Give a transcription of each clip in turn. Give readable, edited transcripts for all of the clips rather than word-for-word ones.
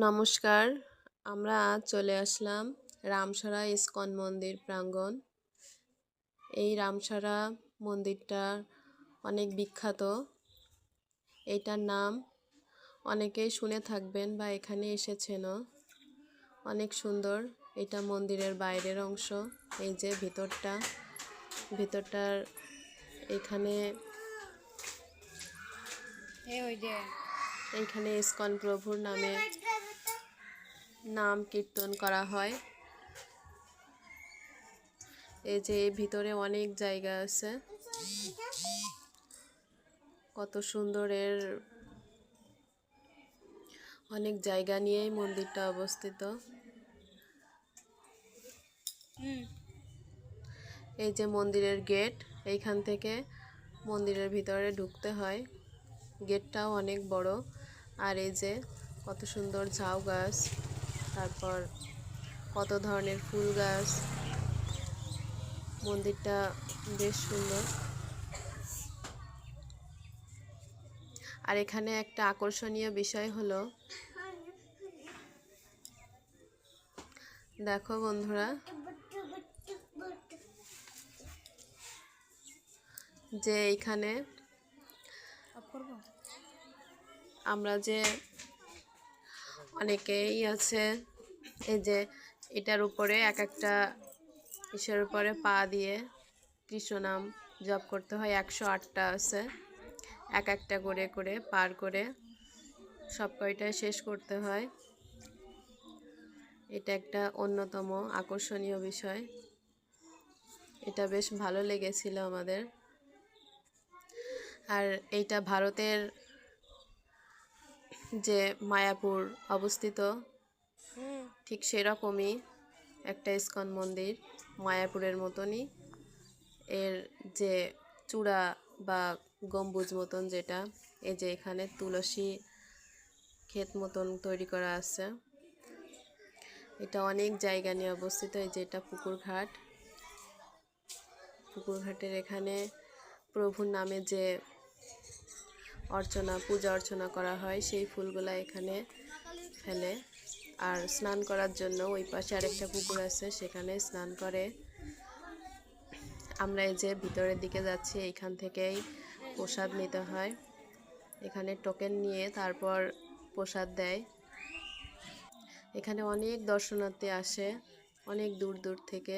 নমস্কার, আমরা চলে আসলাম রামসরা ইস্কন মন্দির প্রাঙ্গণ। এই রামসরা মন্দিরটা অনেক বিখ্যাত। এইটার নাম অনেকেই শুনে থাকবেন বা এখানে এসেছেনও। অনেক সুন্দর। এটা মন্দিরের বাইরের অংশ। এই যে ভিতরটার এইখানে ইস্কন প্রভুর নাম কীর্তন করা হয়। এই যে ভিতরে অনেক জায়গা আছে, কত সুন্দর। অনেক জায়গা নিয়েই মন্দিরটা অবস্থিত। এই যে মন্দিরের গেট, এইখান থেকে মন্দিরের ভিতরে ঢুকতে হয়। গেটটাও অনেক বড়। আর এই যে কত সুন্দর ঝাউ গাছ, তারপর কত ধরনের ফুল গাছ। মন্দিরটা বেশ সুন্দর। আর এখানে একটা আকর্ষণীয় বিষয় হলো, দেখো বন্ধুরা, যে এইখানে আমরা যে অনেকেই আছে, এই যে এটার উপরে এক একটা ইসের উপরে পা দিয়ে কৃষ্ণ নাম জপ করতে হয়। 108টা আছে, এক একটা করে করে পার করে সব কয়টাই শেষ করতে হয়। এটা একটা অন্যতম আকর্ষণীয় বিষয়। এটা বেশ ভালো লেগেছিল আমাদের। আর এইটা ভারতের যে মায়াপুর অবস্থিত, ঠিক সেরকমই একটা ইস্কন মন্দির, মায়াপুরের মতনই। এর যে চূড়া বা গম্বুজ মতন যেটা, এই যে এখানে তুলসী ক্ষেত মতন তৈরি করা আছে। এটা অনেক জায়গা নিয়ে অবস্থিত। এই যে এটা পুকুরঘাটের এখানে প্রভুর নামে যে পূজা অর্চনা করা হয়, সেই ফুলগুলা এখানে ফেলে। আর স্নান করার জন্য ওই পাশে আরেকটা পুকুর আছে, সেখানে স্নান করে। আমরা এই যে ভিতরের দিকে যাচ্ছি, এইখান থেকেই প্রসাদ নিতে হয়। এখানে টোকেন নিয়ে তারপর প্রসাদ দেয়। এখানে অনেক দর্শনার্থী আসে, অনেক দূর দূর থেকে।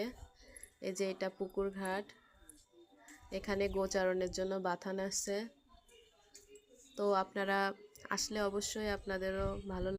এই যে এটা পুকুর ঘাট, এখানে গোচারণের জন্য বাথান আছে। তো আপনারা আসলে অবশ্যই আপনাদেরও ভালো